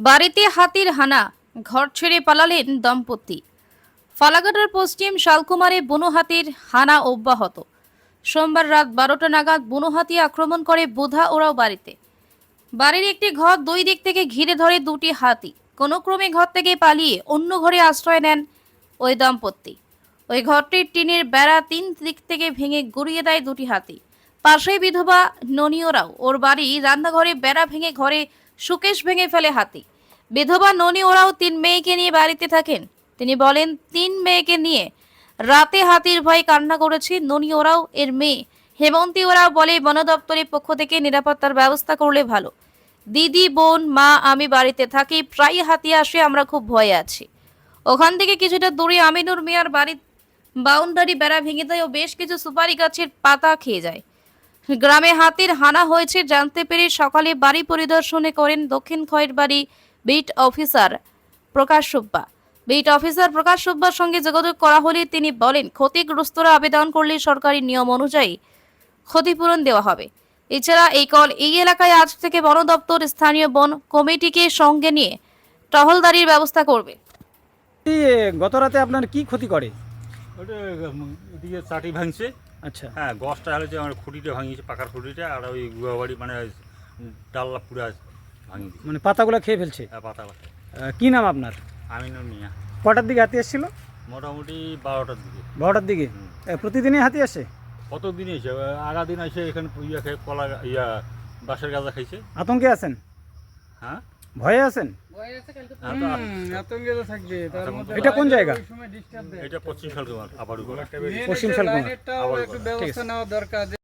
বাড়িতে হাতির হানা, ঘর ছেড়ে পালালেন দম্পতি। ফালাকাটার পশ্চিম শালকুমারে বুনো হাতির হানা অব্যাহত। সোমবার রাত 12টা নাগাদ বুনো হাতি আক্রমণ করে বোধা ওরাও বাড়িতে। বাড়ির একটি ঘর দুই দিক থেকে ঘিরে ধরে দুটি হাতি। কোনো ক্রমে ঘর থেকে পালিয়ে অন্য ঘরে আশ্রয় নেন ওই দম্পতি। ওই ঘরটির টিনের বেড়া 3 দিক থেকে ভেঙে গুড়িয়ে দেয় দুটি হাতি। পাশেই বিধবা ননি ওরাও ওর বাড়ি রান্নাঘরে বেড়া ভেঙে ঘরে সুকেশ ভেঙে ফেলে হাতি। বিধবা ননি ওরাও 3 মেয়েকে নিয়ে বাড়িতে থাকেন। তিনি বলেন, 3 মেয়েকে নিয়ে রাতে হাতির ভয়ে কান্না করেছে ননি ওরাও এর মেয়ে হেমন্তী ওরাও বলে, বন দপ্তরের পক্ষ থেকে নিরাপত্তার ব্যবস্থা করলে ভালো। দিদি, বোন, মা, আমি বাড়িতে থাকি, প্রায় হাতি আসে, আমরা খুব ভয়ে আছি। ওখান থেকে কিছুটা দূরে আমিনুর মিয়ার বাড়ির বাউন্ডারি বেড়া ভেঙে দেয় ও বেশ কিছু সুপারি গাছের পাতা খেয়ে যায়। গ্রামে হাতির হানা হয়েছে জানতে পেরে সকালে বাড়ি পরিদর্শনে করেন দক্ষিণ খয়েরবাড়ি বিট অফিসার প্রকাশ সুব্বা। বিট অফিসার প্রকাশ সুব্বার সঙ্গে যোগাযোগ করা হলে তিনি বলেন, ক্ষতিগ্রস্তরা আবেদন করলে সরকারি নিয়ম অনুযায়ী ক্ষতিপূরণ দেওয়া হবে। এছাড়া এই এলাকায় আজ থেকে বন দপ্তর স্থানীয় বন কমিটিকে সঙ্গে নিয়ে টহলদারির ব্যবস্থা করবে। গত রাতে আপনার কি ক্ষতি করে? ওটা এদিকে চাটি ভাঙছে। আচ্ছা, হ্যাঁ, গছটা হলেছে আমার খুঁটিটা ভাঙিয়েছে, পাকার খুঁটিটা, আর ওই গুয়াবাড়ি মানে ডাল্লা পুরা ভাঙিয়ে দিয়েছে। মানে পাতাগুলো খেয়ে ফেলছে। পাতা কি নাম আপনার? আমিনুর মিয়া। কটার দিকে হাতি এসেছিল? মোটামুটি 12টার দিকে। 12টার দিকে। প্রতিদিনই হাতি আসে? কত দিন এসে আগা দিন এসে এখানে ইয়া খেয়ে কলা বাঁশের গাঁজা খাইছে। আতঙ্কে আছেন? হ্যাঁ, ভয়ে আছেন? এটা কোন জায়গা? এটা পশ্চিম শালকুমার আবার পশ্চিম শালকুমার। আবার